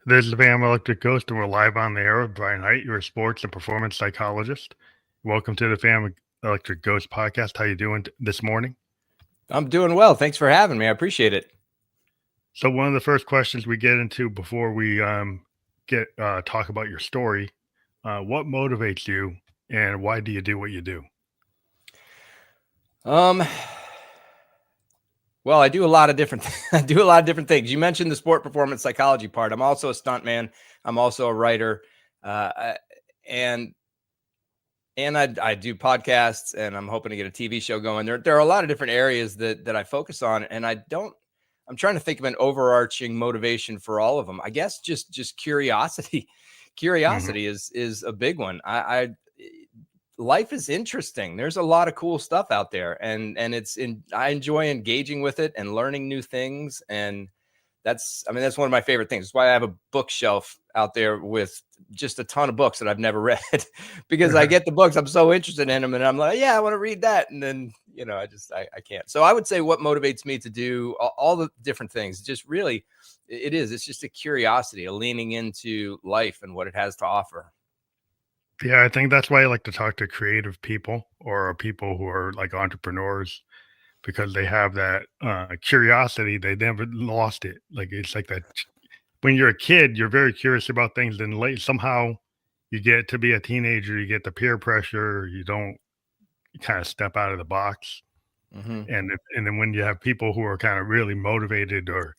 This is Van Electric Ghost, and we're live on the air with Brian Hite, your sports and performance psychologist. Welcome to the Fan Electric Ghost podcast. How you doing this morning? I'm doing well. Thanks for having me. I appreciate it. So one of the first questions we get into before we talk about your story, what motivates you, and why do you do what you do? Well, I do a lot of different things. You mentioned the sport performance psychology part. I'm also a stuntman. I'm also a writer, and I do podcasts, and I'm hoping to get a TV show going. There are a lot of different areas that I focus on, and I'm trying to think of an overarching motivation for all of them. I guess just curiosity. Curiosity is a big one. Life is interesting. There's a lot of cool stuff out there, and I enjoy engaging with it and learning new things. And that's one of my favorite things. That's why I have a bookshelf out there with just a ton of books that I've never read because I get the books. I'm so interested in them, and I'm like, yeah, I want to read that. And then, I can't. So I would say what motivates me to do all the different things, just really, it's just a curiosity, a leaning into life and what it has to offer. Yeah, I think that's why I like to talk to creative people or people who are like entrepreneurs because they have that curiosity. They never lost it. Like it's like that when you're a kid, you're very curious about things. Then late somehow you get to be a teenager, you get the peer pressure, you don't kind of step out of the box. And then when you have people who are kind of really motivated or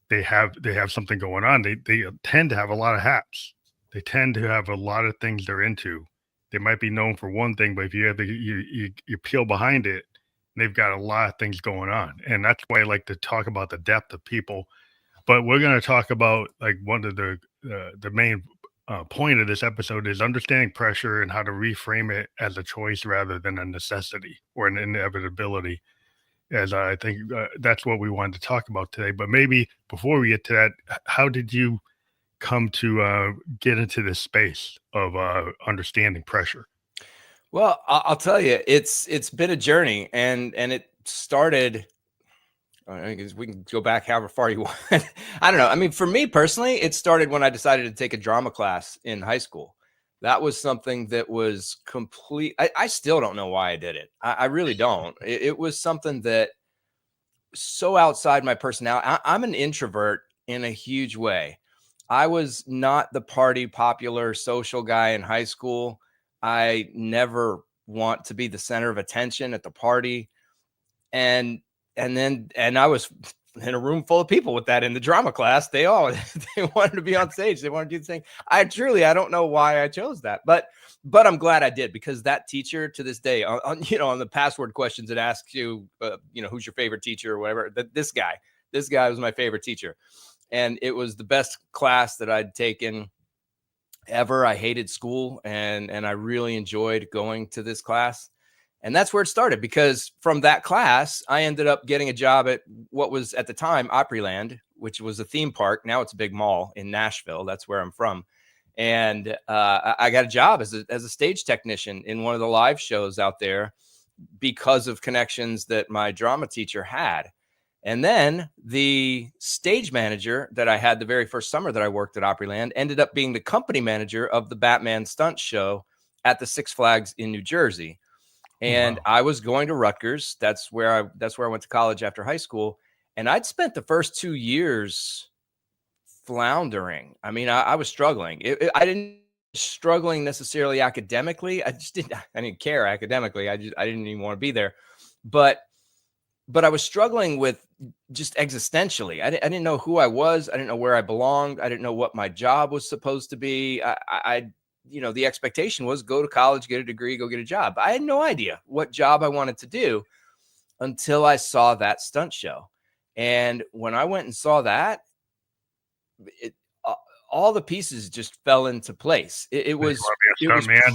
they have something going on, they tend to have a lot of hats. They tend to have a lot of things they're into. They might be known for one thing, but if you have you peel behind it, they've got a lot of things going on. And that's why I like to talk about the depth of people. But we're going to talk about like one of the main point of this episode is understanding pressure and how to reframe it as a choice rather than a necessity or an inevitability. As I think that's what we wanted to talk about today. But maybe before we get to that, how did you come to get into this space of understanding pressure? Well, I'll tell you, it's been a journey, and it started. I guess we can go back however far you want. I don't know. I mean, for me personally, it started when I decided to take a drama class in high school. That was something that was complete. I still don't know why I did it. I really don't. It was something that so outside my personality. I'm an introvert in a huge way. I was not the party popular social guy in high school. I never want to be the center of attention at the party. And and I was in a room full of people with that in the drama class. They all they wanted to be on stage. They wanted to do the thing. I don't know why I chose that, but I'm glad I did because that teacher to this day on the password questions it asks you, who's your favorite teacher or whatever. This guy was my favorite teacher. And it was the best class that I'd taken ever. I hated school and I really enjoyed going to this class. And that's where it started because from that class, I ended up getting a job at what was at the time Opryland, which was a theme park. Now it's a big mall in Nashville. That's where I'm from. And I got a job as a stage technician in one of the live shows out there because of connections that my drama teacher had. And then the stage manager that I had the very first summer that I worked at Opryland ended up being the company manager of the Batman stunt show at the Six Flags in New Jersey. And wow. I was going to Rutgers. That's where I went to college after high school. And I'd spent the first 2 years floundering. I mean, I was struggling. I didn't struggling necessarily academically. I didn't care academically. I didn't even want to be there. But I was struggling with just existentially. I didn't know who I was. I didn't know where I belonged. I didn't know what my job was supposed to be. The expectation was go to college, get a degree, go get a job. I had no idea what job I wanted to do until I saw that stunt show. And when I went and saw that, all the pieces just fell into place. It was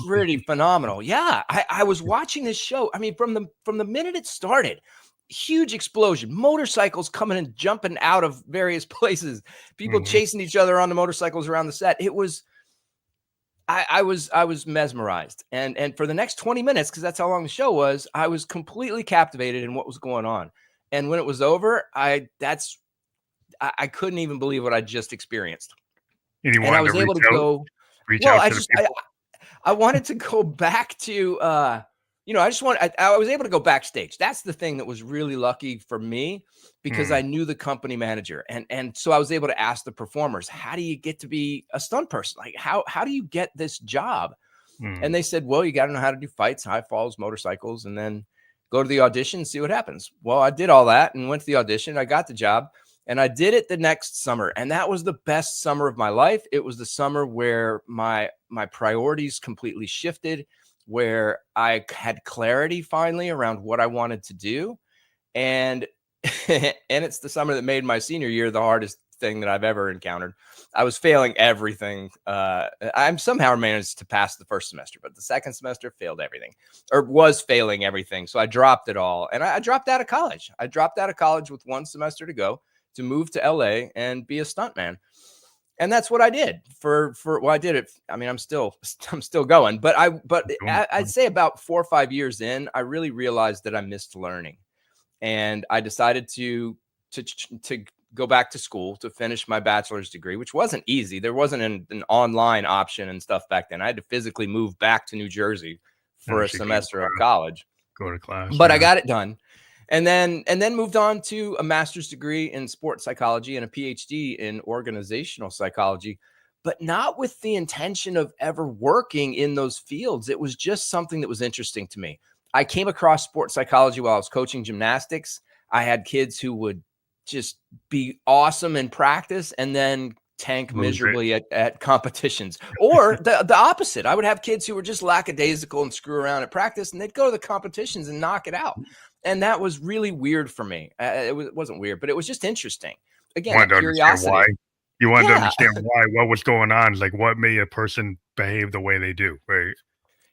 pretty phenomenal. Yeah, I was watching this show. I mean, from the minute it started, huge explosion, motorcycles coming and jumping out of various places, people chasing each other on the motorcycles around the set. It was, I was mesmerized. And for the next 20 minutes, because that's how long the show was, I was completely captivated in what was going on. And when it was over, I couldn't even believe what I just experienced. And you And I wanted to was able to go, reach well, out to the people? I wanted to go back to, I just want, I was able to go backstage. That's the thing that was really lucky for me because Mm, I knew the company manager. And so I was able to ask the performers, how do you get to be a stunt person? Like, how do you get this job? And mm. they said, well, you got to know how to do fights, high falls, motorcycles, and then go to the audition and see what happens. Well, I did all that and went to the audition. I got the job and I did it the next summer. And that was the best summer of my life. It was the summer where my priorities completely shifted, where I had clarity finally around what I wanted to do. And and it's the summer that made my senior year the hardest thing that I've ever encountered. I was failing everything. I'm somehow managed to pass the first semester, but the second semester failed everything, or was failing everything. So I dropped it all, and I dropped out of college. I dropped out of college with one semester to go to move to LA and be a stuntman. And that's what I did well, I did it. I mean, I'm still going, but Boom, I'd boom. say about 4 or 5 years in, I really realized that I missed learning, and I decided to go back to school to finish my bachelor's degree, which wasn't easy. There wasn't an online option and stuff back then. I had to physically move back to New Jersey for a Actually semester of college, go to class, but I yeah. got it done. And then moved on to a master's degree in sports psychology and a PhD in organizational psychology, but not with the intention of ever working in those fields. It was just something that was interesting to me. I came across sports psychology while I was coaching gymnastics. I had kids who would just be awesome in practice and then tank Lose it. miserably at competitions, or the opposite. I would have kids who were just lackadaisical and screw around at practice, and they'd go to the competitions and knock it out. And that was really weird for me. It wasn't weird, but it was just interesting. Again, Wanted that to understand why. curiosity. You wanted to Yeah. understand why, what was going on, like, what made a person behave the way they do, right?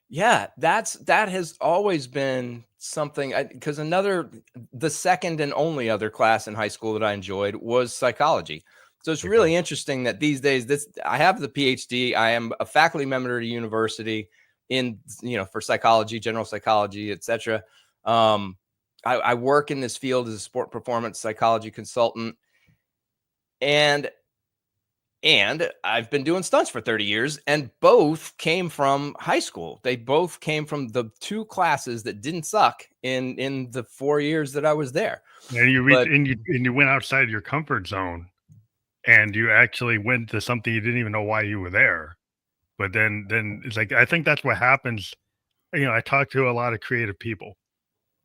Yeah, that has always been something, because the second and only other class in high school that I enjoyed was psychology. So it's Okay. really interesting that these days, I have the PhD. I am a faculty member at a university in, for psychology, general psychology, etc. Um, I work in this field as a sport performance psychology consultant, and I've been doing stunts for 30 years, and both came from high school. They both came from the two classes that didn't suck in the 4 years that I was there. And you reach But and you went outside your comfort zone, and you actually went to something you didn't even know why you were there. But then it's like, I think that's what happens. I talk to a lot of creative people,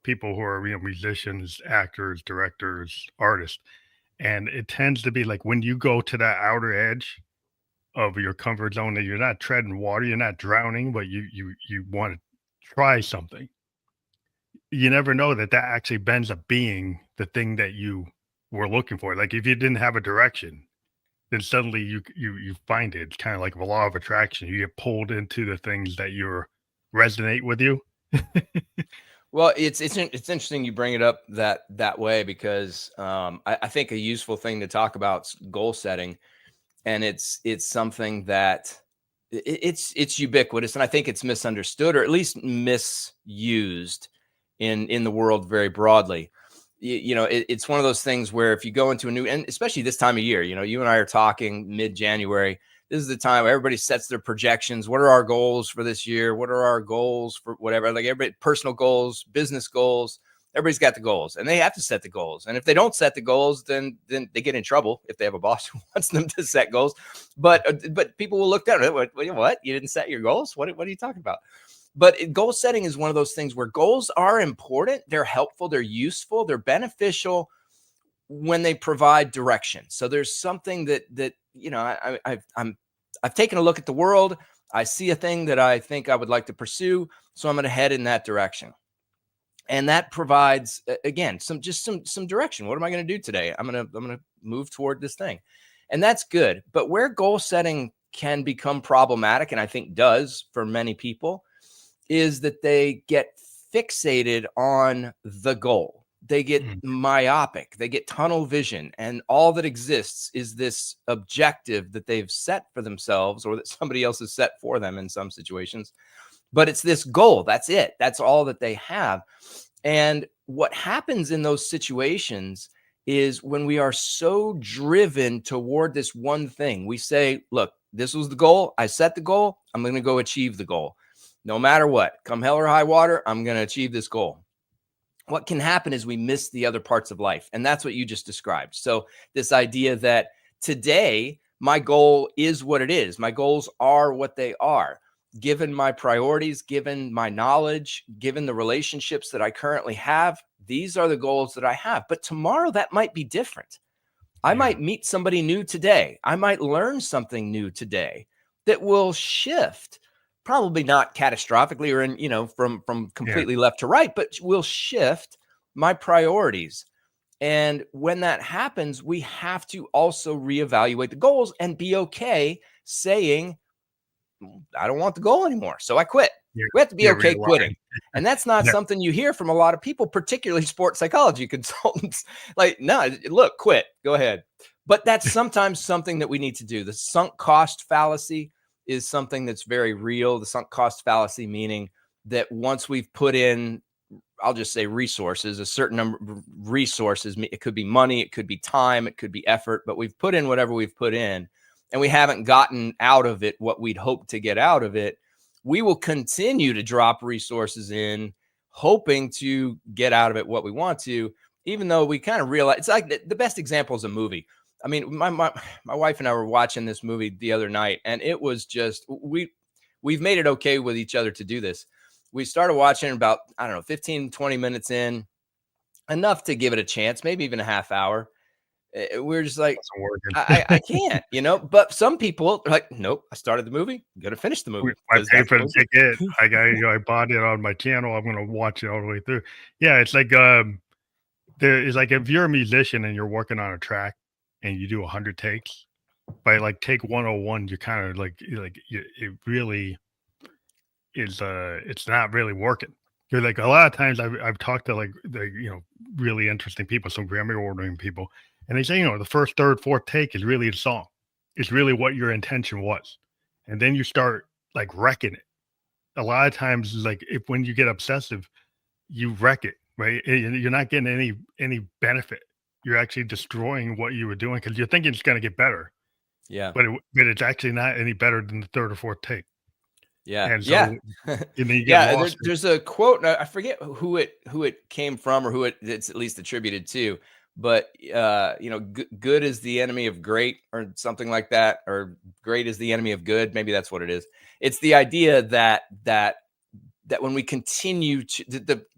people who are, musicians, actors, directors, artists, and it tends to be like when you go to that outer edge of your comfort zone, that you're not treading water, you're not drowning, but you want to try something. You never know that that actually bends up being the thing that you were looking for. Like if you didn't have a direction, then suddenly you find it. It's kind of like a law of attraction. You get pulled into the things that you're resonate with you. well, it's interesting you bring it up that way, because I think a useful thing to talk about is goal setting, and it's something that it's ubiquitous, and I think it's misunderstood, or at least misused in the world very broadly. It's one of those things where if you go into a new, and especially this time of year, you and I are talking mid-January. This is the time where everybody sets their projections. What are our goals for this year? What are our goals for whatever? Like everybody, personal goals, business goals. Everybody's got the goals, and they have to set the goals. And if they don't set the goals, then they get in trouble if they have a boss who wants them to set goals. But people will look down. What? You didn't set your goals? What are you talking about? But goal setting is one of those things where goals are important. They're helpful. They're useful. They're beneficial when they provide direction. So there's something that I've taken a look at the world. I see a thing that I think I would like to pursue, so I'm going to head in that direction. And that provides, again, some direction. What am I going to do today? I'm going to move toward this thing, and that's good. But where goal setting can become problematic, and I think does for many people, is that they get fixated on the goal. They get Mm. myopic, they get tunnel vision, and all that exists is this objective that they've set for themselves, or that somebody else has set for them in some situations. But it's this goal. That's it. That's all that they have. And what happens in those situations is when we are so driven toward this one thing. We say, look, this was the goal. I set the goal. I'm going to go achieve the goal. No matter what, come hell or high water, I'm going to achieve this goal. What can happen is we miss the other parts of life. And that's what you just described. So this idea that today, my goal is what it is. My goals are what they are. Given my priorities, given my knowledge, given the relationships that I currently have, these are the goals that I have. But tomorrow that might be different. I Yeah. might meet somebody new today. I might learn something new today that will shift, probably not catastrophically or from Yeah. completely left to right, but will shift my priorities. And when that happens, we have to also reevaluate the goals and be okay saying, I don't want the goal anymore, so I quit. Yeah. We have to be Yeah. okay Realign. quitting. And that's not Yeah. something you hear from a lot of people, particularly sports psychology consultants. Like, no, look, quit, go ahead. But that's sometimes something that we need to do. The sunk cost fallacy is something that's very real. The sunk cost fallacy, meaning that once we've put in, I'll just say resources, a certain number of resources, it could be money, it could be time, it could be effort, but we've put in whatever we've put in and we haven't gotten out of it what we'd hoped to get out of it. We will continue to drop resources in, hoping to get out of it what we want to, even though we kind of realize it's like the best example is a movie. I mean, my wife and I were watching this movie the other night, and it was just we've made it okay with each other to do this. We started watching about, I don't know, 15, 20 minutes in, enough to give it a chance, maybe even a half hour. We're just like, I can't, but some people are like, nope, I started the movie, I'm going to finish the movie I because pay that's for what the we ticket. do. I bought it on my channel. I'm gonna watch it all the way through. Yeah, it's like it's like if you're a musician and you're working on a track and you do 100 takes, by like take 101, you kind of it really is it's not really working. You're like a lot of times I've talked to like really interesting people, some Grammy ordering people, and they say the first, third, fourth take is really the song. It's really what your intention was, and then you start like wrecking it. A lot of times, like if when you get obsessive, you wreck it, right? And you're not getting any benefit. You're actually destroying what you were doing because you're thinking it's going to get better, Yeah. but it's actually not any better than the third or fourth take. Yeah. And Yeah. so and then you get Yeah. lost. There's a quote. I forget who it came from or who it's at least attributed to, but good is the enemy of great or something like that, or great is the enemy of good. Maybe that's what it is. It's the idea that when we continue to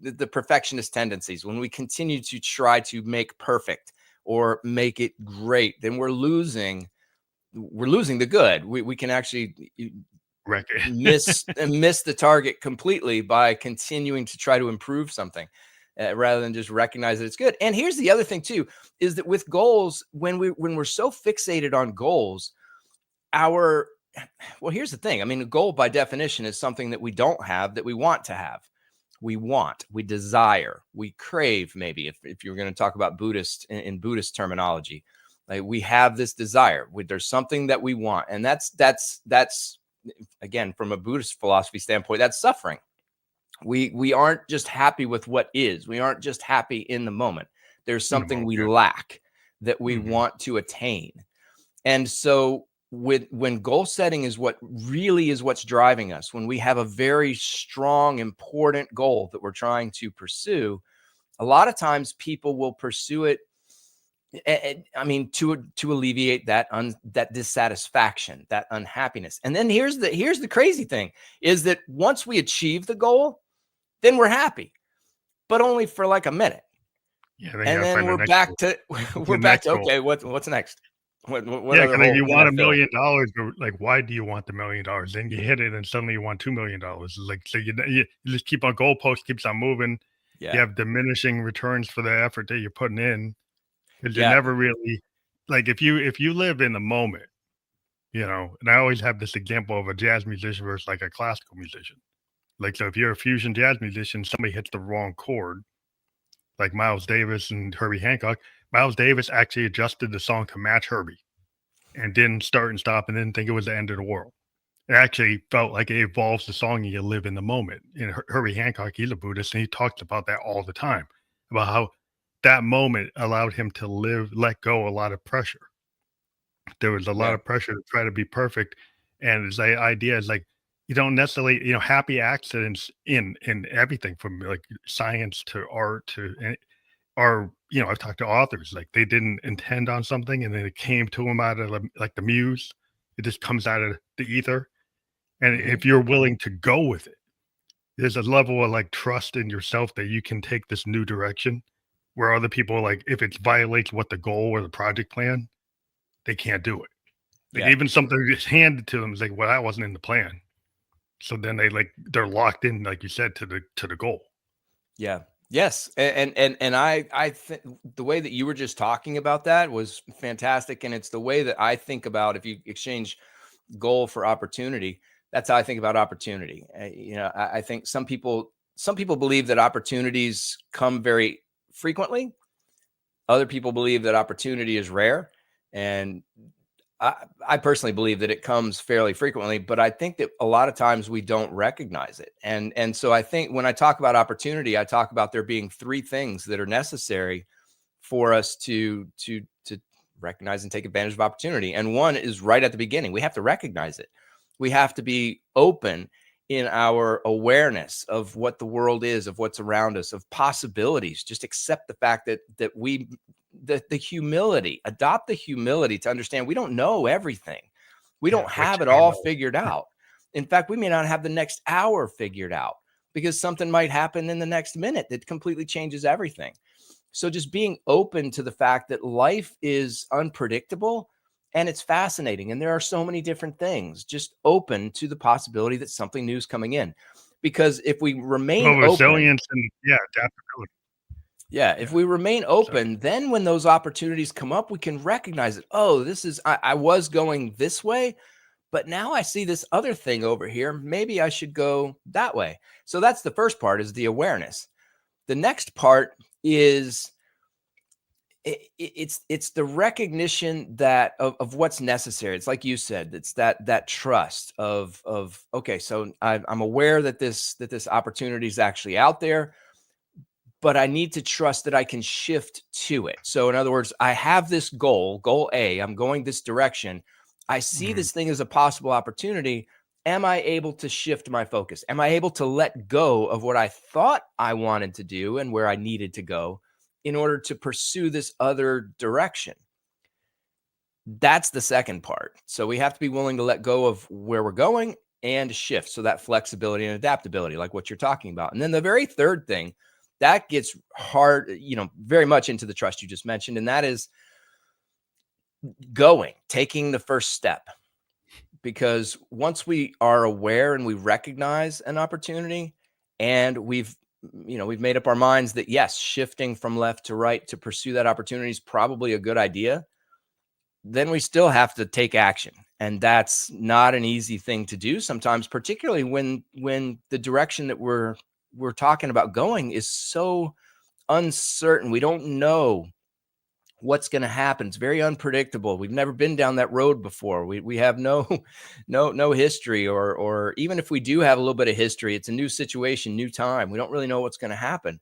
the perfectionist tendencies, when we continue to try to make perfect or make it great, then we're losing the good. We can actually Wreck miss it. the target completely by continuing to try to improve something rather than just recognize that it's good. And here's the other thing too, is that with goals, when we're so fixated on goals, well, here's the thing. I mean, a goal by definition is something that we don't have that we want to have. We desire, we crave, maybe if you're going to talk about Buddhist in Buddhist terminology, like we have this desire. There's something that we want. And that's again, from a Buddhist philosophy standpoint, that's suffering. We aren't just happy with what is. We aren't just happy in the moment. There's In the something moment, we yeah. lack that we Mhm. want to attain. And so when goal setting is what's driving us, when we have a very strong, important goal that we're trying to pursue, a lot of times people will pursue it. I mean, to alleviate that dissatisfaction, that unhappiness. And then here's the crazy thing is that once we achieve the goal, then we're happy, but only for like a minute. Yeah, then you And gotta then find the we're next back goal. to The next goal. okay, what's next? What Yeah, other 'cause if hole you can I want fill? $1,000,000, but, like, why do you want the $1,000,000? Then you hit it and suddenly you want $2,000,000. Like, so you just keep on goalpost keeps on moving. You Yeah. have diminishing returns for the effort that you're putting in because you're Yeah. never really like, if you live in the moment, and I always have this example of a jazz musician versus, like, a classical musician. Like, so if you're a fusion jazz musician, somebody hits the wrong chord, like Miles Davis and Herbie Hancock. Miles Davis actually adjusted the song to match Herbie and didn't start and stop and didn't think it was the end of the world. It actually felt like it evolves the song and you live in the moment. And Herbie Hancock, he's a Buddhist and he talks about that all the time about how that moment allowed him to let go a lot of pressure. There was a lot Yeah. of pressure to try to be perfect, and his idea is like you don't necessarily, happy accidents in everything from like science to art to or I've talked to authors like they didn't intend on something and then it came to them out of like the muse. It just comes out of the ether, and Hmm. if you're willing to go with it, there's a level of like trust in yourself that you can take this new direction where other people, like if it violates what the goal or the project plan, they can't do it. Like Yeah. even something gets handed to them is like, well, that wasn't in the plan. So then they're locked in, like you said, to the goal. Yeah. Yes. And I think the way that you were just talking about that was fantastic. And it's the way that I think about if you exchange goal for opportunity. That's how I think about opportunity. I think some people believe that opportunities come very frequently. Other people believe that opportunity is rare. And I personally believe that it comes fairly frequently, but I think that a lot of times we don't recognize it. And so I think when I talk about opportunity, I talk about there being three things that are necessary for us to recognize and take advantage of opportunity. And one is right at the beginning. We have to recognize it. We have to be open in our awareness of what the world is, of what's around us, of possibilities. Just accept the fact that the humility, adopt the humility to understand we don't know everything. We Yeah, don't what have you it don't all know. figured out. In fact, we may not have the next hour figured out because something might happen in the next minute that completely changes everything. So just being open to the fact that life is unpredictable and it's fascinating and there are so many different things, just open to the possibility that something new is coming in. Because if we remain Well, open, resilience and yeah, adaptability. yeah, if Yeah. we remain So open, then when those opportunities come up, we can recognize it. Oh, I was going this way, but now I see this other thing over here. Maybe I should go that way. So that's the first part, is the awareness. The next part is it's the recognition that of what's necessary. It's like you said, it's that trust of okay, so I'm aware that this opportunity is actually out there, but I need to trust that I can shift to it. So in other words, I have this goal A, I'm going this direction. I see mhm. this thing as a possible opportunity. Am I able to shift my focus? Am I able to let go of what I thought I wanted to do and where I needed to go in order to pursue this other direction? That's the second part. So we have to be willing to let go of where we're going and shift. So that flexibility and adaptability, like what you're talking about. And then the very third thing that gets hard, very much into the trust you just mentioned, and that is taking the first step. Because once we are aware and we recognize an opportunity and we've made up our minds that yes, shifting from left to right to pursue that opportunity is probably a good idea, then we still have to take action. And that's not an easy thing to do sometimes, particularly when the direction that we're talking about going is so uncertain. We don't know what's going to happen. It's very unpredictable. We've never been down that road before. We have no no history, or even if we do have a little bit of history, it's a new situation, new time. We don't really know what's going to happen.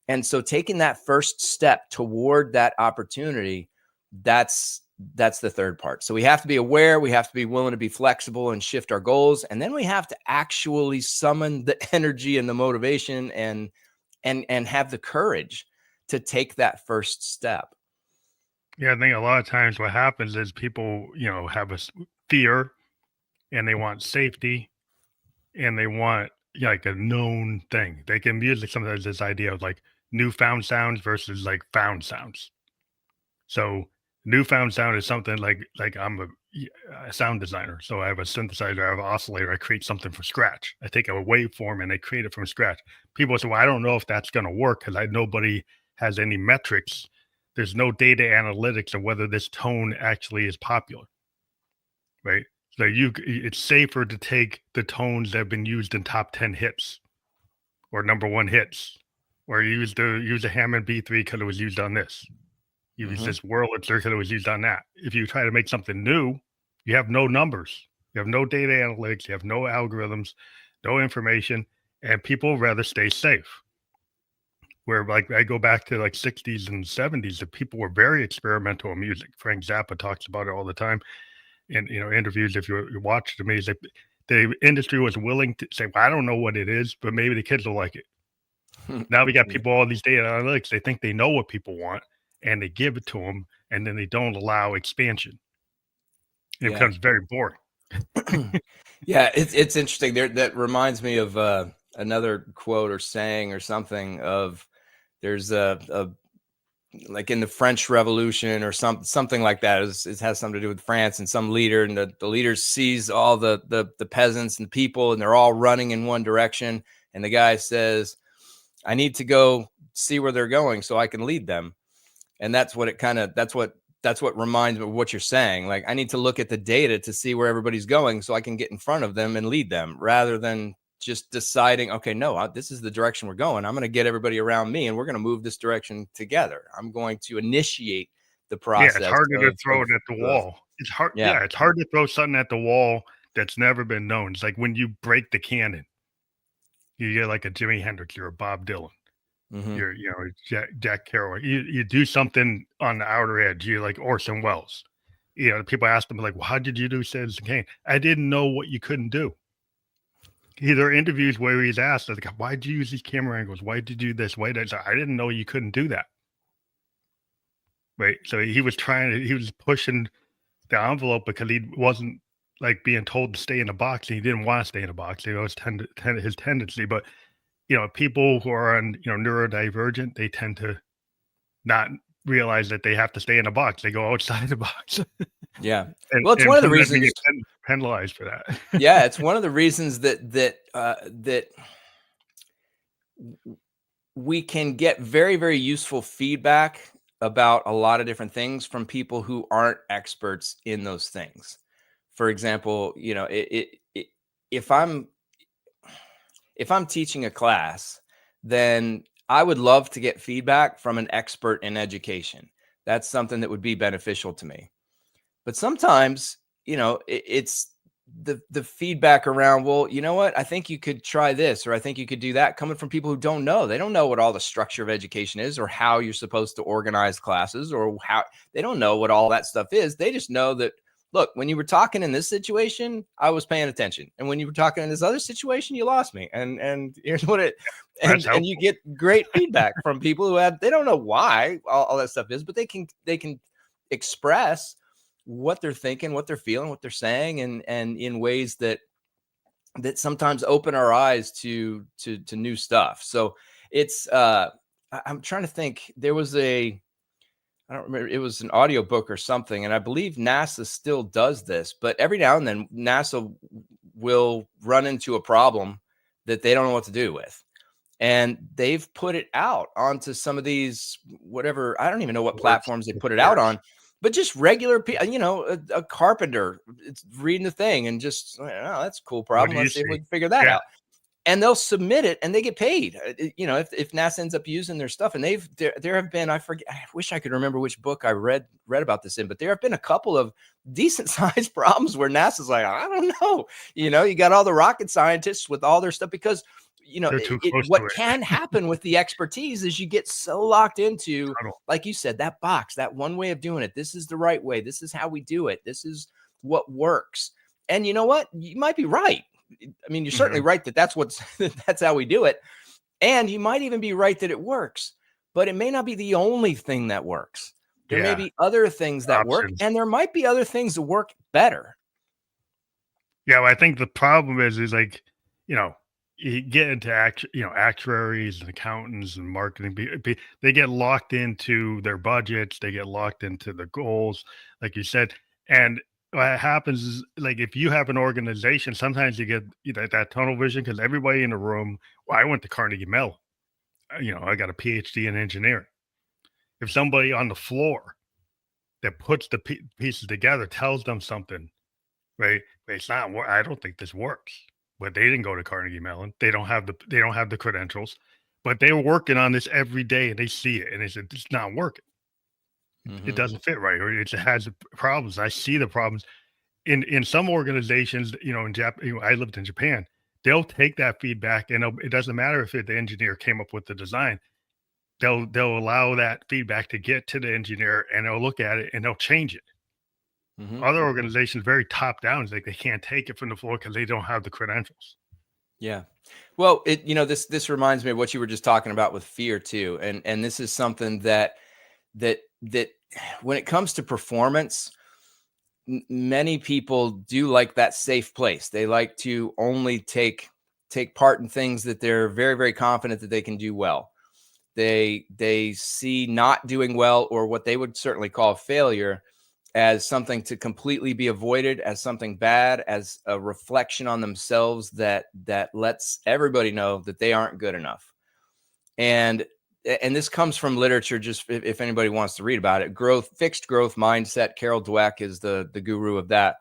And so taking that first step toward that opportunity, that's that's the third part. So we have to be aware, we have to be willing to be flexible and shift our goals, and then we have to actually summon the energy and the motivation and have the courage to take that first step. Yeah, I think a lot of times what happens is people, have fear and they want safety and they want like a known thing. They can use like sometimes this idea of like newfound sounds versus like found sounds. So newfound sound is something like I'm a sound designer. So I have a synthesizer, I have an oscillator, I create something from scratch. I take a waveform and I create it from scratch. People say, well, I don't know if that's gonna work because I nobody has any metrics. There's no data analytics of whether this tone actually is popular, right? So it's safer to take the tones that have been used in top 10 hits or number one hits, or use a Hammond B3 because it was used on this. Use Mhm. this Wurlitzer because it was used on that. If you try to make something new, you have no numbers, you have no data analytics, you have no algorithms, no information, and people rather stay safe. where like I go back to like 60s and 70s, the people were very experimental in music. Frank Zappa talks about it all the time in interviews. If you watch the music, the industry was willing to say, well, I don't know what it is, but maybe the kids will like it. Now we got people all these data analytics. They think they know what people want, and they give it to them, and then they don't allow expansion. It Yeah. becomes very boring. Yeah, it's interesting. There, that reminds me of another quote or saying or something of there's a like in the French Revolution or something like that. It has something to do with France and some leader, and the leader sees all the peasants and people, and they're all running in one direction, and the guy says, "I need to go see where they're going so I can lead them." And that's what it kind of that's what reminds me of what you're saying. Like, I need to look at the data to see where everybody's going so I can get in front of them and lead them, rather than just deciding, okay, no, this is the direction we're going. I'm going to get everybody around me and we're going to move this direction together. I'm going to initiate the Yeah, it's process harder to throw of it at the wall. It's hard. yeah. Yeah, it's hard to throw something at the wall that's never been known. It's like when you break the canon, you get like a Jimi Hendrix or a Bob Dylan. Mm-hmm. You're, Jack Kerouac. You do something on the outer edge. You like Orson Welles. People ask them like, "Well, how did you do Citizen Kane?" I didn't know what you couldn't do. There are interviews where he's asked, like, "Why did you use these camera angles? Why did you do this? Why did I didn't know you couldn't do that." Right. So he was pushing the envelope because he wasn't like being told to stay in a box, and he didn't want to stay in a box. It's his tendency. But people who are on neurodivergent, they tend to not realize that they have to stay in a box. They go outside the box. Yeah. and, Well, it's and one of the sometimes they reasons. get penalized for that. Yeah, it's one of the reasons that we can get very, very useful feedback about a lot of different things from people who aren't experts in those things. For example, if I'm teaching a class, then I would love to get feedback from an expert in education. That's something that would be beneficial to me. But sometimes, it's the feedback around, well, you know what? I think you could try this, or I think you could do that, coming from people who don't know. They don't know what all the structure of education is, or how you're supposed to organize classes, or how they don't know what all that stuff is. They just know that, look, when you were talking in this situation, I was paying attention. And when you were talking in this other situation, you lost me. And here's what it, and you get great feedback from people who they don't know why all that stuff is, but they can express what they're thinking, what they're feeling, what they're saying, and in ways that sometimes open our eyes to new stuff. So it's I'm trying to think. There was I don't remember, it was an audiobook or something, and I believe NASA still does this, but every now and then NASA will run into a problem that they don't know what to do with. And they've put it out onto some of these, whatever, I don't even know what platforms they put it out on, but just regular people, a carpenter, it's reading the thing and just, oh, that's a cool problem. Let's see if we can figure that out. And they'll submit it and they get paid. If NASA ends up using their stuff, and there have been, I wish I could remember which book I read about this in, but there have been a couple of decent sized problems where NASA's like, I don't know, you got all the rocket scientists with all their stuff, because what can happen with the expertise is you get so locked into, like you said, that box, that one way of doing it. This is the right way. This is how we do it. This is what works. And you know what? You might be right. I mean, you're certainly right that that's how we do it. And you might even be right that it works, but it may not be the only thing that works. There may be other things that work, and there might be other things that work better. Yeah, well, I think the problem is like, you get into actuaries and accountants and marketing. They get locked into their budgets. They get locked into the goals, like you said. And what happens is, like, if you have an organization, sometimes you get that tunnel vision because everybody in the room. Well, I went to Carnegie Mellon. I got a Ph.D. in engineering. If somebody on the floor that puts the pieces together tells them something, right? It's not. I don't think this works. But they didn't go to Carnegie Mellon. They don't have the credentials, but they were working on this every day, and they see it, and they said it's not working. It doesn't fit right, or it has problems. I see the problems in some organizations. In Japan, I lived in Japan. They'll take that feedback, and it doesn't matter if the engineer came up with the design. they'll allow that feedback to get to the engineer, and they'll look at it and they'll change it. Mhm. Other organizations very top down, it's like they can't take it from the floor because they don't have the credentials. Yeah. Well, this reminds me of what you were just talking about with fear too. And this is something that when it comes to performance, many people do like that safe place. They like to only take part in things that they're very, very confident that they can do well. They see not doing well, or what they would certainly call failure, as something to completely be avoided, as something bad, as a reflection on themselves that lets everybody know that they aren't good enough. And this comes from literature, just if anybody wants to read about it. Fixed growth mindset. Carol Dweck is the guru of that.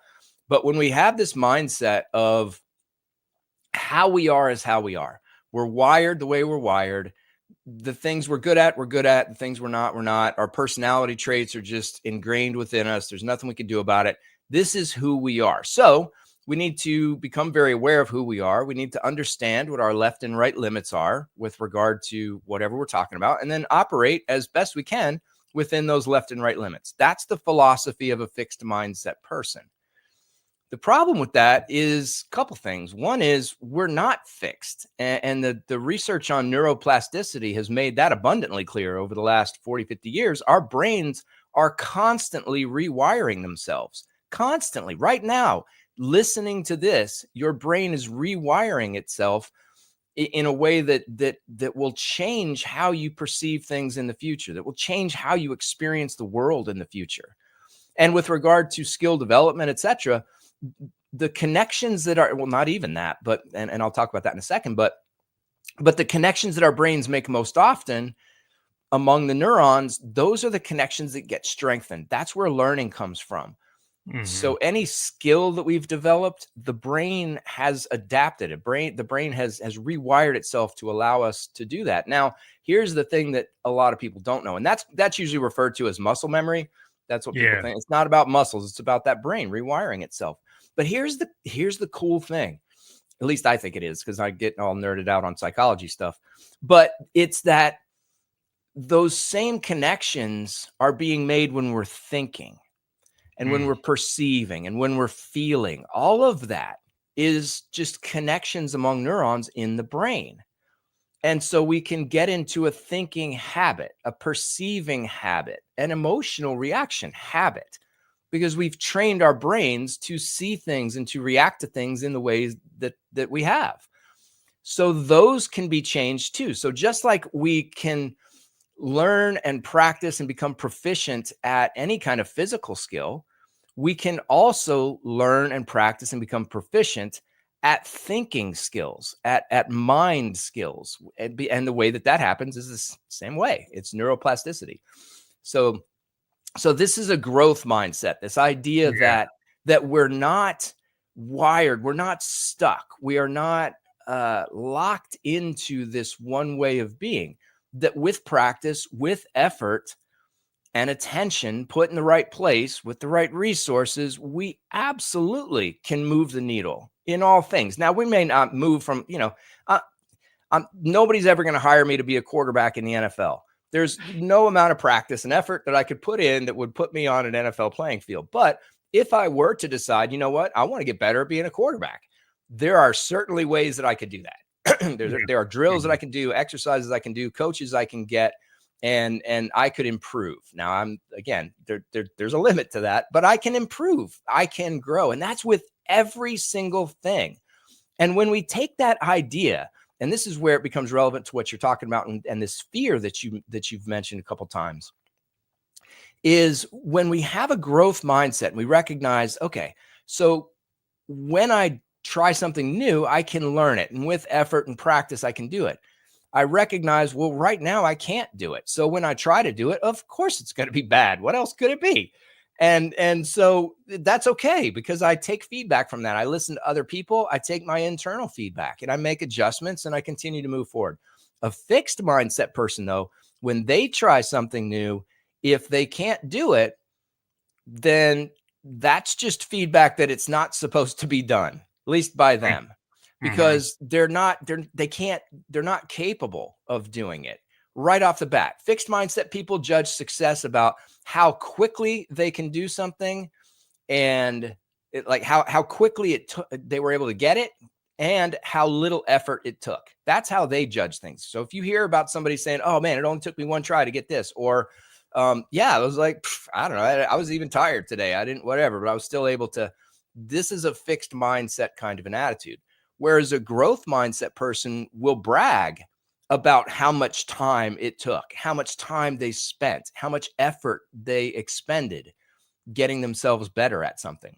But when we have this mindset of how we are is how we are, we're wired the way we're wired. The things we're good at, we're good at. The things we're not. Our personality traits are just ingrained within us. There's nothing we can do about it. This is who we are. So we need to become very aware of who we are. We need to understand what our left and right limits are with regard to whatever we're talking about, and then operate as best we can within those left and right limits. That's the philosophy of a fixed mindset person. The problem with that is a couple things. One is we're not fixed. And the research on neuroplasticity has made that abundantly clear over the last 40, 50 years. Our brains are constantly rewiring themselves, constantly. Right now, listening to this, your brain is rewiring itself in a way that will change how you perceive things in the future, that will change how you experience the world in the future. And with regard to skill development, etc., the connections that are, well, not even that, but and I'll talk about that in a second, but the connections that our brains make most often among the neurons, those are the connections that get strengthened. That's where learning comes from. Hmm. So any skill that we've developed, the brain has adapted it. The brain has rewired itself to allow us to do that. Now, here's the thing that a lot of people don't know, and that's usually referred to as muscle memory. That's what people Yeah. think. It's not about muscles, it's about that brain rewiring itself. But here's the cool thing. At least I think it is, because I get all nerded out on psychology stuff. But it's that those same connections are being made when we're thinking, and when Mm. we're perceiving, and when we're feeling. All of that is just connections among neurons in the brain. And so we can get into a thinking habit, a perceiving habit, an emotional reaction habit, because we've trained our brains to see things and to react to things in the ways that we have. So those can be changed too. So just like we can learn and practice and become proficient at any kind of physical skill, we can also learn and practice and become proficient at thinking skills, at mind skills. And the way that happens is the same way. It's neuroplasticity. So this is a growth mindset, this idea Yeah. that we're not wired, we're not stuck, we are not locked into this one way of being, that with practice, with effort and attention put in the right place with the right resources, we absolutely can move the needle in all things. Now, we may not move from, uh, nobody's ever going to hire me to be a quarterback in the NFL. There's no amount of practice and effort that I could put in that would put me on an NFL playing field. But if I were to decide, you know what, I want to get better at being a quarterback, there are certainly ways that I could do that. Yeah. There are drills that I Mhm. can do, exercises I can do, coaches I can get, and I could improve. Now, I'm again, there's a limit to that, but I can improve, I can grow, and that's with every single thing. And when we take that idea, and this is where it becomes relevant to what you're talking about, and this fear that you've mentioned a couple times, is when we have a growth mindset and we recognize, okay, so when I try something new, I can learn it, and with effort and practice, I can do it. I recognize, well, right now I can't do it. So when I try to do it, of course it's going to be bad. What else could it be? And so that's okay, because I take feedback from that. I listen to other people, I take my internal feedback, and I make adjustments, and I continue to move forward. A fixed mindset person, though, when they try something new, if they can't do it, then that's just feedback that it's not supposed to be done, at least by them, Mhm. because they're not capable of doing it. right off the bat. Fixed mindset people judge success about how quickly they can do something, and like how quickly they were able to get it, and how little effort it took. That's how they judge things. So if you hear about somebody saying, "Oh man, it only took me one try to get this," or yeah, I was like, I don't know, I was even tired today. I didn't, whatever, but I was still able to. This is a fixed mindset kind of an attitude. Whereas a growth mindset person will brag about how much time it took, how much time they spent, how much effort they expended getting themselves better at something.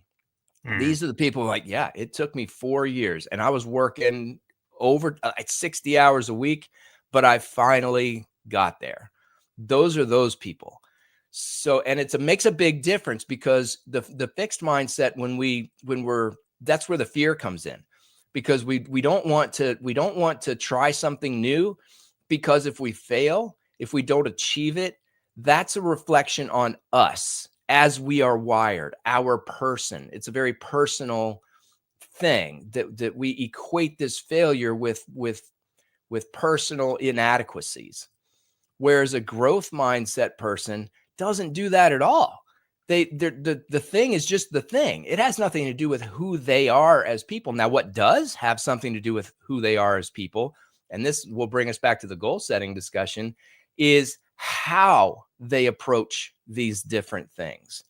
Mm. These are the people like, yeah, it took me 4 years and I was working over 60 hours a week, but I finally got there. Those are those people. So, and makes a big difference, because the fixed mindset, when we're that's where the fear comes in, because we don't want to try something new, because if we fail, if we don't achieve it, that's a reflection on us as we are wired, our person. It's a very personal thing that we equate this failure with personal inadequacies. Whereas a growth mindset person doesn't do that at all. The thing is just the thing. It has nothing to do with who they are as people. Now, what does have something to do with who they are as people, and this will bring us back to the goal setting discussion, is how they approach these different things.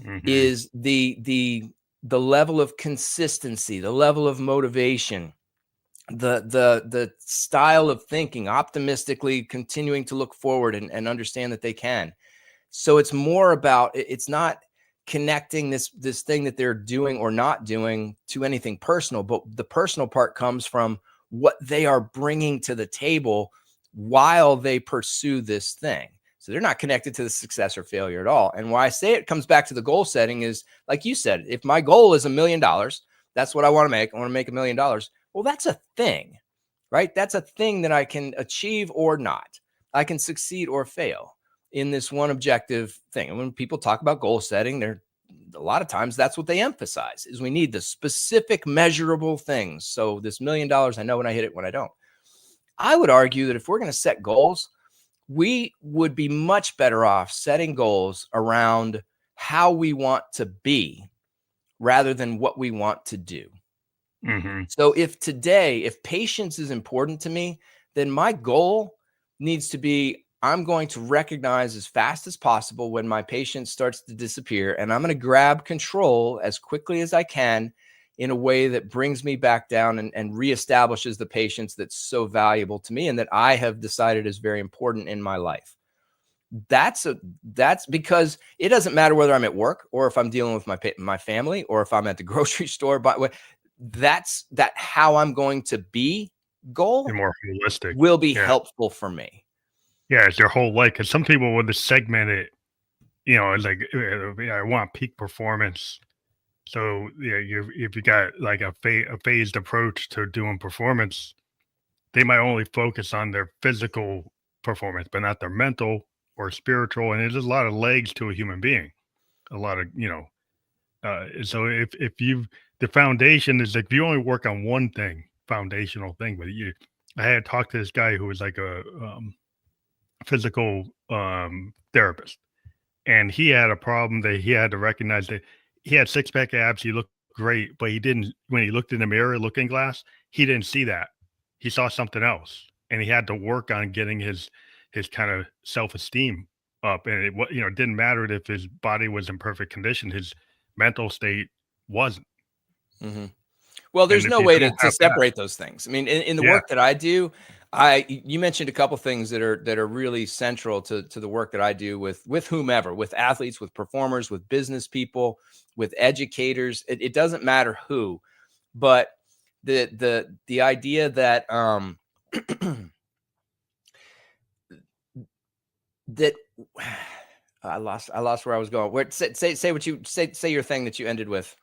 Hmm. Is the level of consistency, the level of motivation, the style of thinking, optimistically continuing to look forward and understand that they can. So it's more about, it's not connecting this thing that they're doing or not doing to anything personal, but the personal part comes from what they are bringing to the table while they pursue this thing. So they're not connected to the success or failure at all. And why I say it comes back to the goal setting is, like you said, if my goal is $1 million, that's what I want to make. I want to make $1 million. Well, that's a thing, right? That's a thing that I can achieve or not. I can succeed or fail in this one objective thing. And when people talk about goal setting, they're a lot of times that's what they emphasize, is we need the specific measurable things. So this $1 million, I know when I hit it, when I don't. I would argue that if we're going to set goals, we would be much better off setting goals around how we want to be rather than what we want to do. Hmm. So if patience is important to me, then my goal needs to be, I'm going to recognize as fast as possible when my patience starts to disappear, and I'm going to grab control as quickly as I can in a way that brings me back down and reestablishes the patience that's so valuable to me and that I have decided is very important in my life. That's because it doesn't matter whether I'm at work or if I'm dealing with my family or if I'm at the grocery store, but that's how I'm going to be And goal more holistic. will be Yeah. helpful for me. Yeah. It's their whole life. Because some people will just segment it, it's like, yeah, I want peak performance. So yeah, if you got like a phased approach to doing performance, they might only focus on their physical performance, but not their mental or spiritual. And there's a lot of legs to a human being. A lot of, so if you the foundation is like, if you only work on one thing, foundational thing, but I had talked to this guy who was like a physical therapist, and he had a problem that he had to recognize that he had six pack abs. He looked great, but he didn't. When he looked in the mirror, looking glass, he didn't see that. He saw something else, and he had to work on getting his kind of self esteem up. And it didn't matter if his body was in perfect condition. His mental state wasn't. Mm-hmm. Well, And there's if no you way don't to have that, separate those things. I mean, in the yeah, work that I do, you mentioned a couple things that are really central to the work that I do with whomever, with athletes, with performers, with business people, with educators. It doesn't matter who, but the idea that that I lost where I was going. Say what you say your thing that you ended with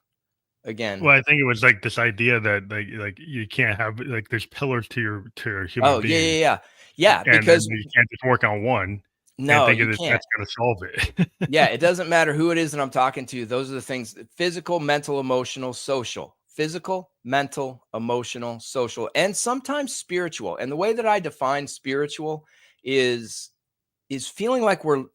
again. well, I think it was like this idea that like you can't have like there's pillars to your human Oh yeah, being, yeah, yeah, yeah. and then Because you can't just work on one and no, think you of can't. that's going to solve it. Yeah, it doesn't matter who it is that I'm talking to. Those are the things: physical, mental, emotional, social. Physical, mental, emotional, social, and sometimes spiritual. And the way that I define spiritual is feeling like we're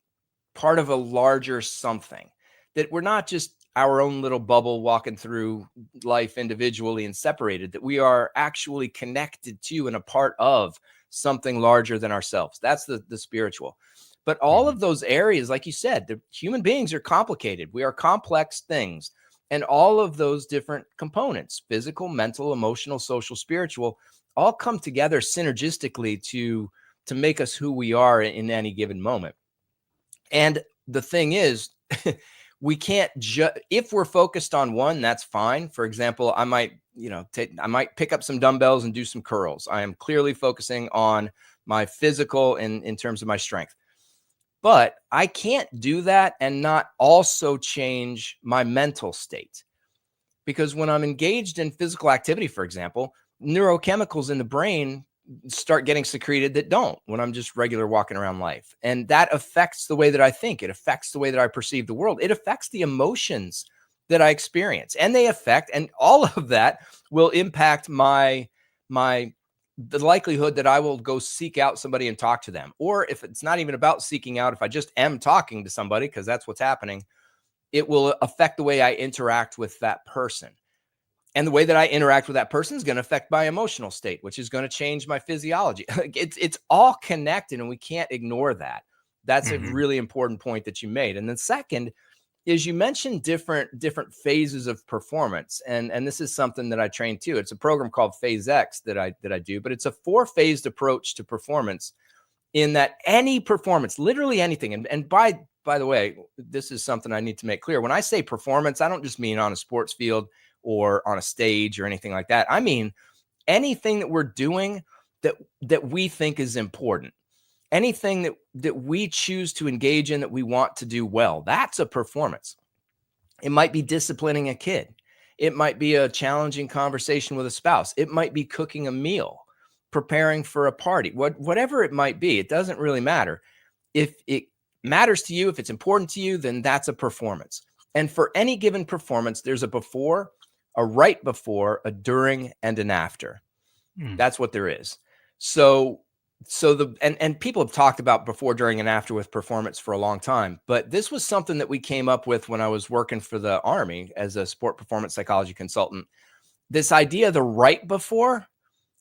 part of a larger something, that we're not just our own little bubble walking through life individually and separated, that we are actually connected to and a part of something larger than ourselves. That's the spiritual. But all Mhm. of those areas, like you said, the human beings are complicated. We are complex things. And all of those different components, physical, mental, emotional, social, spiritual, all come together synergistically to make us who we are in any given moment. And the thing is, we can't just, if we're focused on one, that's fine. For example, I might, I might pick up some dumbbells and do some curls. I am clearly focusing on my physical in terms of my strength. But I can't do that and not also change my mental state. Because when I'm engaged in physical activity, for example, neurochemicals in the brain start getting secreted that don't when I'm just regular walking around life. And that affects the way that I think. It affects the way that I perceive the world. It affects the emotions that I experience. And and all of that will impact the likelihood that I will go seek out somebody and talk to them. Or if it's not even about seeking out, if I just am talking to somebody, because that's what's happening, it will affect the way I interact with that person. And the way that I interact with that person is going to affect my emotional state, which is going to change my physiology. It's all connected, and we can't ignore that. That's a Mhm. really important point that you made. And then second is, you mentioned different phases of performance, and this is something that I train too. It's a program called Phase X that I do, but it's a 4-phased approach to performance, in that any performance, literally anything. And by the way, this is something I need to make clear. When I say performance, I don't just mean on a sports field or on a stage or anything like that. I mean anything that we're doing that we think is important. Anything that we choose to engage in, that we want to do well. That's a performance. It might be disciplining a kid. It might be a challenging conversation with a spouse. It might be cooking a meal, preparing for a party. Whatever it might be, it doesn't really matter. If it matters to you, if it's important to you, then that's a performance. And for any given performance, there's a before, a right before, a during, and an after. Mm. That's what there is. So people have talked about before, during, and after with performance for a long time, but this was something that we came up with when I was working for the Army as a sport performance psychology consultant. This idea of the right before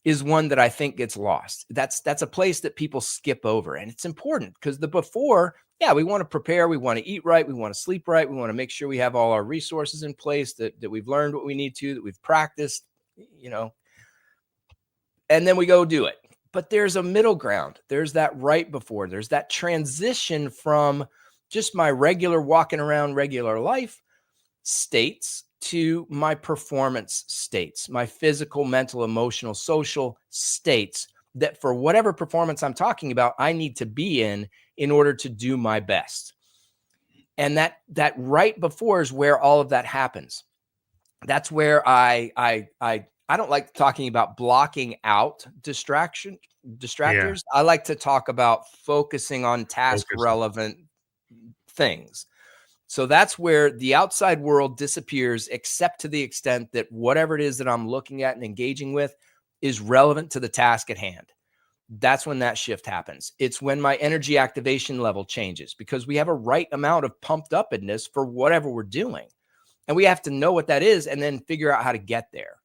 is one that I think gets lost. That's a place that people skip over, and it's important, because the before, yeah, we want to prepare, we want to eat right, we want to sleep right, we want to make sure we have all our resources in place, that we've learned what we need to, that we've practiced, you know, and then we go do it. But there's a middle ground. There's that right before. There's that transition from just my regular walking around regular life states to my performance states, my physical, mental, emotional, social states, that for whatever performance I'm talking about, I need to be in order to do my best. And that right before is where all of that happens. That's where I don't like talking about blocking out Yeah. distractors. I like to talk about focusing on task Focus. relevant things. So that's where the outside world disappears, except to the extent that whatever it is that I'm looking at and engaging with is relevant to the task at hand. That's when that shift happens. It's when my energy activation level changes, because we have a right amount of pumped upness for whatever we're doing. And we have to know what that is and then figure out how to get there.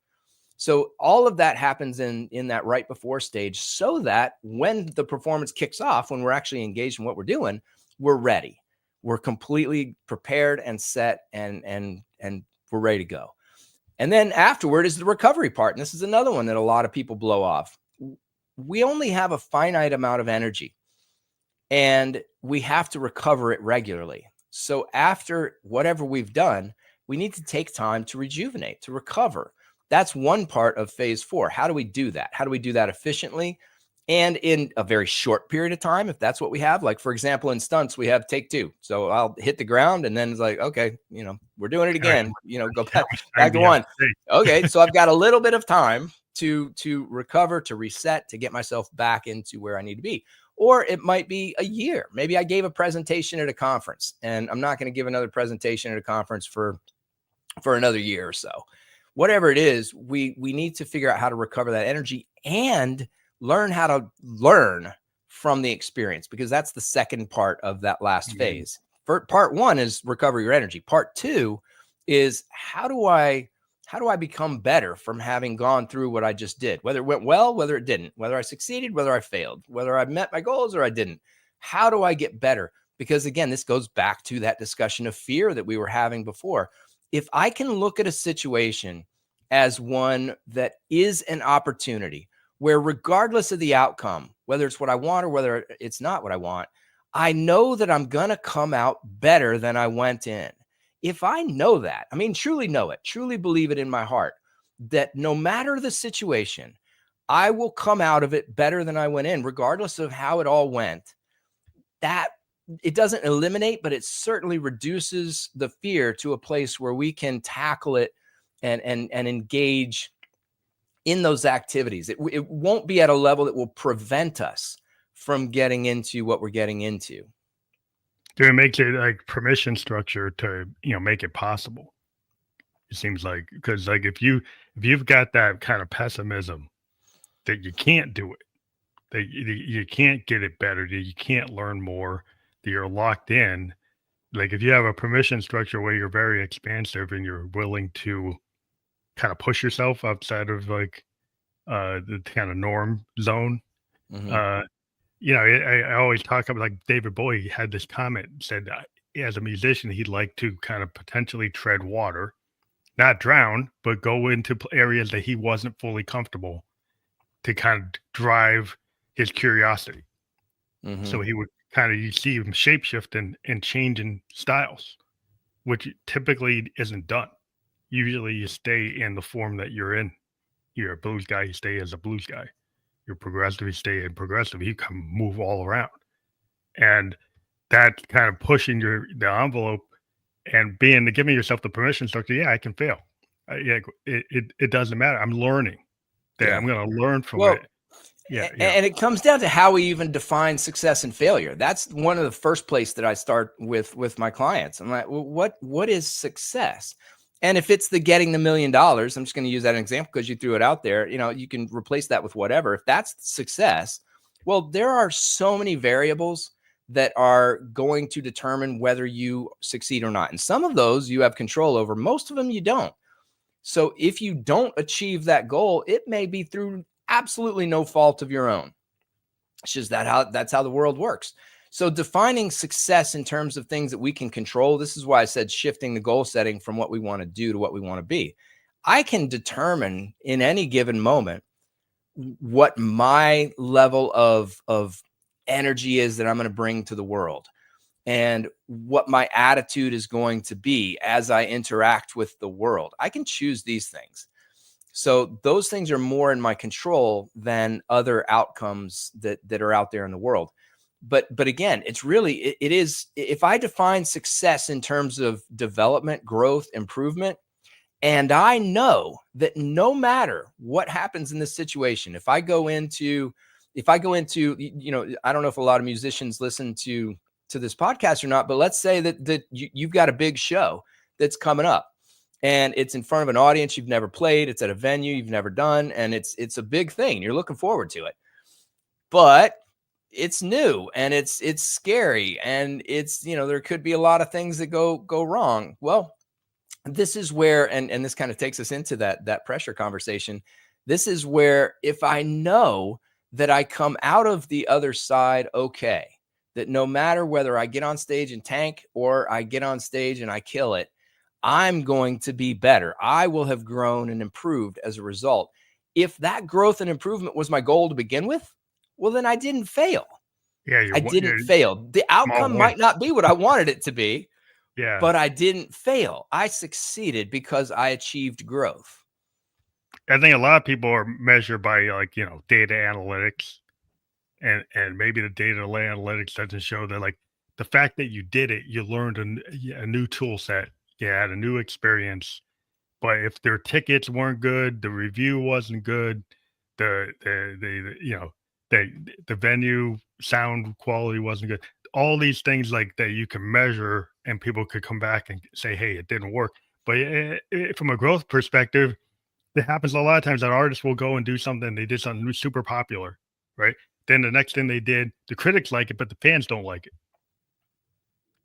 So all of that happens in that right before stage, so that when the performance kicks off, when we're actually engaged in what we're doing, we're ready. We're completely prepared and set, and we're ready to go. And then afterward is the recovery part. And this is another one that a lot of people blow off. We only have a finite amount of energy, and we have to recover it regularly. So after whatever we've done, we need to take time to rejuvenate, to recover. That's one part of phase 4. How do we do that? How do we do that efficiently and in a very short period of time, if that's what we have? Like, for example, in stunts, we have take 2. So I'll hit the ground, and then it's like, okay, we're doing it All right. again, go How back, much time back do to you have one. to take? Okay, so I've got a little bit of time to recover, to reset, to get myself back into where I need to be. Or it might be a year. Maybe I gave a presentation at a conference, and I'm not going to give another presentation at a conference for another year or so. Whatever it is, we need to figure out how to recover that energy and learn how to learn from the experience, because that's the second part of that last Mhm. phase. Part one is recover your energy. Part two is how do I become better from having gone through what I just did, whether it went well, whether it didn't, whether I succeeded, whether I failed, whether I met my goals or I didn't. How do I get better? Because again, this goes back to that discussion of fear that we were having before. If I can look at a situation as one that is an opportunity where, regardless of the outcome, whether it's what I want or whether it's not what I want, I know that I'm going to come out better than I went in. If I know that, I mean, truly know it, truly believe it in my heart, that no matter the situation, I will come out of it better than I went in, regardless of how it all went. That it doesn't eliminate, but it certainly reduces the fear to a place where we can tackle it and engage in those activities. It won't be at a level that will prevent us from getting into what we're getting into. Do it make it like permission structure to, make it possible? It seems like, because like if you've got that kind of pessimism that you can't do it, that you can't get it better, that you can't learn more, that you're locked in. Like if you have a permission structure where you're very expansive and you're willing to kind of push yourself outside of like the kind of norm zone. Mm-hmm. Uh, I always talk about like David Bowie had this comment said as a musician he'd like to kind of potentially tread water, not drown, but go into areas that he wasn't fully comfortable to kind of drive his curiosity. Mm-hmm. So he would kind of, you see him shapeshift and change in styles, which typically isn't done. Usually you stay in the form that you're in. You're a blues guy, you stay as a blues guy. You're progressive, you stay in progressive. You can move all around. And that kind of pushing the envelope and giving yourself the permission structure. Yeah, I can fail. Yeah, it doesn't matter. I'm learning that Yeah. I'm going to learn from Well, it. Yeah, and it comes down to how we even define success and failure. That's one of the first place that I start with my clients. I'm like, well, what is success? And if it's the getting the $1 million, I'm just going to use that example because you threw it out there. You can replace that with whatever. If that's success, well, there are so many variables that are going to determine whether you succeed or not. And some of those you have control over. Most of them you don't. So if you don't achieve that goal, it may be through absolutely no fault of your own. It's just that's how the world works. So defining success in terms of things that we can control, this is why I said shifting the goal setting from what we want to do to what we want to be. I can determine in any given moment what my level of energy is that I'm going to bring to the world and what my attitude is going to be as I interact with the world. I can choose these things. So those things are more in my control than other outcomes that are out there in the world. But again, it's really it is, if I define success in terms of development, growth, improvement, and I know that no matter what happens in this situation, if I go into, I don't know if a lot of musicians listen to this podcast or not, but let's say that you've got a big show that's coming up and it's in front of an audience you've never played, it's at a venue you've never done, and it's a big thing. You're looking forward to it. But it's new and it's scary and it's, there could be a lot of things that go wrong. Well, this is where, and this kind of takes us into that pressure conversation. This is where, if I know that I come out of the other side okay, that no matter whether I get on stage and tank or I get on stage and I kill it, I'm going to be better. I will have grown and improved as a result. If that growth and improvement was my goal to begin with, well, then I didn't fail. yeah, I didn't fail. The small outcome might wins. not be what I wanted it to be, Yeah, but I didn't fail. I succeeded because I achieved growth. I think a lot of people are measured by like data analytics, and maybe the data analytics doesn't show that like the fact that you did it, you learned a new tool set, you had a new experience. But if their tickets weren't good, the review wasn't good, the venue sound quality wasn't good. All these things like that you can measure, and people could come back and say, "Hey, it didn't work." But from a growth perspective, it happens a lot of times that artists will go and do something. They did something super popular, right? Then the next thing they did, the critics like it, but the fans don't like it.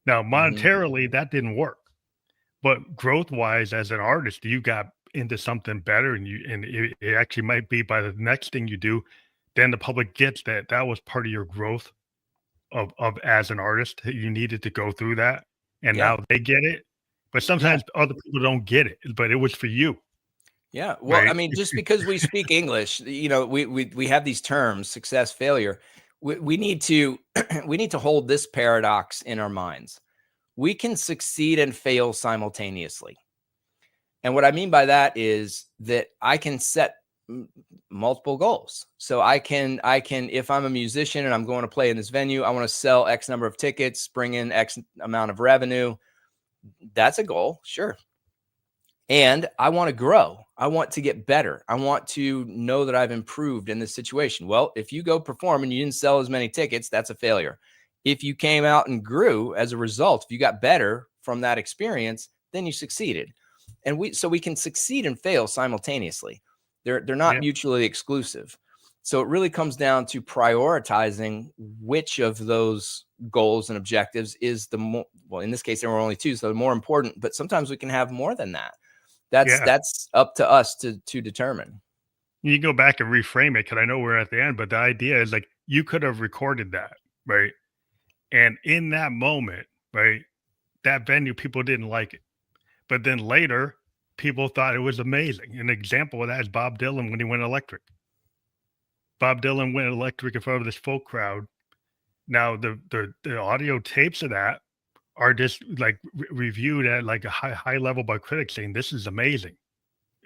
Now, Hmm. monetarily, that didn't work, but growth wise, as an artist, you got into something better, and it actually might be by the next thing you do, then the public gets that that was part of your growth of as an artist. You needed to go through that, and Yeah. now they get it. But Yeah. sometimes other people don't get it, but it was for you, Yeah. Well, I right? mean, just because we speak English, we have these terms, success, failure. We need to we need to hold this paradox in our minds. We can succeed and fail simultaneously. And what I mean by that is that I can set multiple goals. So I can if I'm a musician and I'm going to play in this venue, I want to sell X number of tickets, bring in X amount of revenue. That's a goal, sure. And I want to grow. I want to get better. I want to know that I've improved in this situation. Well, if you go perform and you didn't sell as many tickets, that's a failure. If you came out and grew as a result, if you got better from that experience, then you succeeded. And we can succeed and fail simultaneously. They're not Yeah, mutually exclusive. So it really comes down to prioritizing which of those goals and objectives is the more, well, in this case there were only two, so the more important, but sometimes we can have more than that. That's yeah. that's up to us to determine. You go back and reframe it because I know we're at the end, but the idea is like you could have recorded that, right? And in that moment, right, that venue, people didn't like it. But then later, people thought it was amazing. An example of that is Bob Dylan when he went electric. Bob Dylan went electric in front of this folk crowd. Now the audio tapes of that are just like reviewed at like a high level by critics saying this is amazing.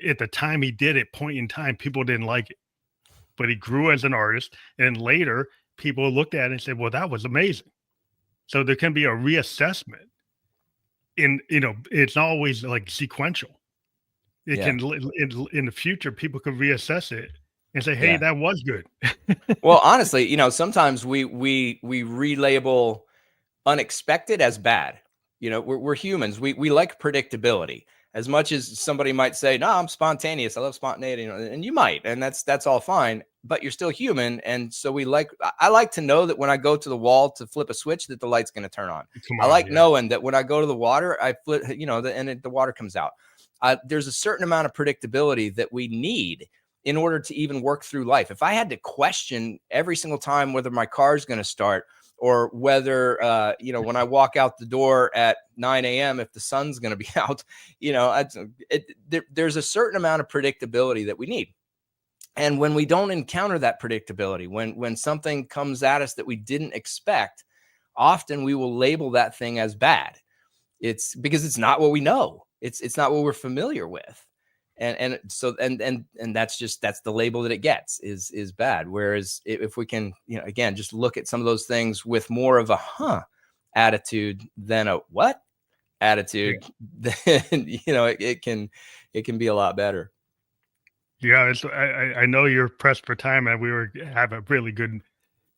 At the time he did it, point in time, people didn't like it, but he grew as an artist. And later, people looked at it and said, "Well, that was amazing." So there can be a reassessment. It's always like sequential. It Yeah. can in the future, people can reassess it and say, "Hey, Yeah. that was good." Well, honestly, sometimes we relabel unexpected as bad. We're humans. We like predictability. As much as somebody might say, "No, I'm spontaneous. I love spontaneity," and you might, and that's all fine. But you're still human, and so we like. I like to know that when I go to the wall to flip a switch, that the light's going to turn on. Come I on, like yeah. knowing that when I go to the water, I flip, the water comes out. There's a certain amount of predictability that we need in order to even work through life. If I had to question every single time whether my car is going to start, or whether when I walk out the door at 9 a.m. if the sun's going to be out, there's a certain amount of predictability that we need. And when we don't encounter that predictability, when something comes at us that we didn't expect, often we will label that thing as bad. It's because it's not what we know. It's not what we're familiar with. And that's the label that it gets is bad. Whereas if we can, again, just look at some of those things with more of a attitude than a what Yeah. attitude, then it can be a lot better. Yeah, I know you're pressed for time, and we were have a really good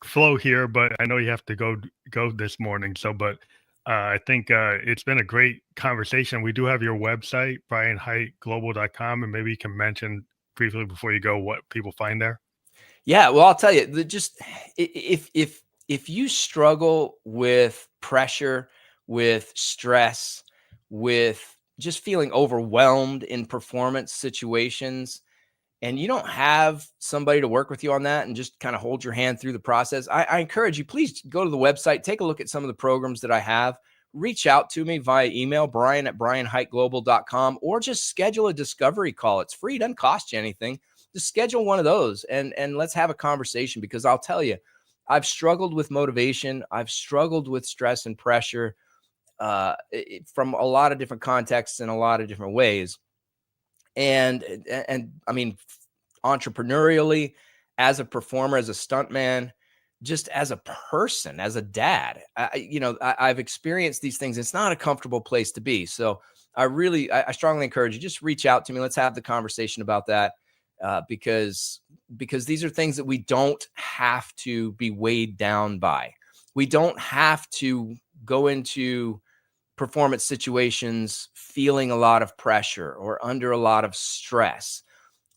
flow here, but I know you have to go this morning. So, but I think it's been a great conversation. We do have your website, brianhiteglobal.com, and maybe you can mention briefly before you go what people find there. Yeah, well, I'll tell you, just if you struggle with pressure, with stress, with just feeling overwhelmed in performance situations, and you don't have somebody to work with you on that and just kind of hold your hand through the process, I encourage you, please go to the website, take a look at some of the programs that I have, reach out to me via email, brian@brianhiteglobal.com, or just schedule a discovery call. It's free, doesn't cost you anything. Just schedule one of those and let's have a conversation, because I'll tell you, I've struggled with motivation. I've struggled with stress and pressure from a lot of different contexts in a lot of different ways. And I mean, entrepreneurially, as a performer, as a stuntman, just as a person, as a dad, I've experienced these things. It's not a comfortable place to be. So I strongly encourage you, just reach out to me. Let's have the conversation about that. Because these are things that we don't have to be weighed down by. We don't have to go into performance situations feeling a lot of pressure or under a lot of stress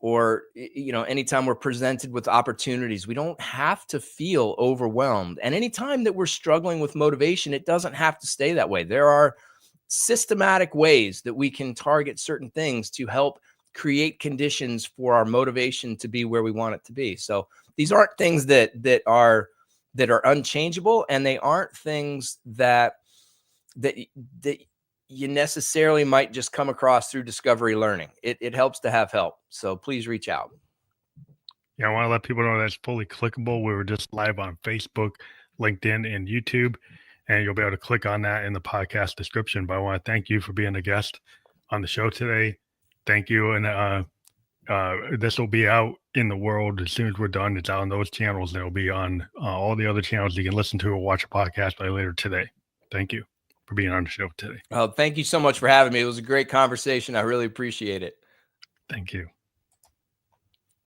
or anytime we're presented with opportunities, we don't have to feel overwhelmed. And anytime that we're struggling with motivation, it doesn't have to stay that way. There are systematic ways that we can target certain things to help create conditions for our motivation to be where we want it to be. So these aren't things that are unchangeable, and they aren't things that you necessarily might just come across through discovery learning. It helps to have help. So please reach out. Yeah, I want to let people know that's fully clickable. We were just live on Facebook, LinkedIn, and YouTube, and you'll be able to click on that in the podcast description. But I want to thank you for being a guest on the show today. Thank you. And this will be out in the world as soon as we're done. It's out on those channels. It'll be on all the other channels you can listen to or watch a podcast by later today. Thank you for being on the show today. Oh, thank you so much for having me. It was a great conversation. I really appreciate it. Thank you.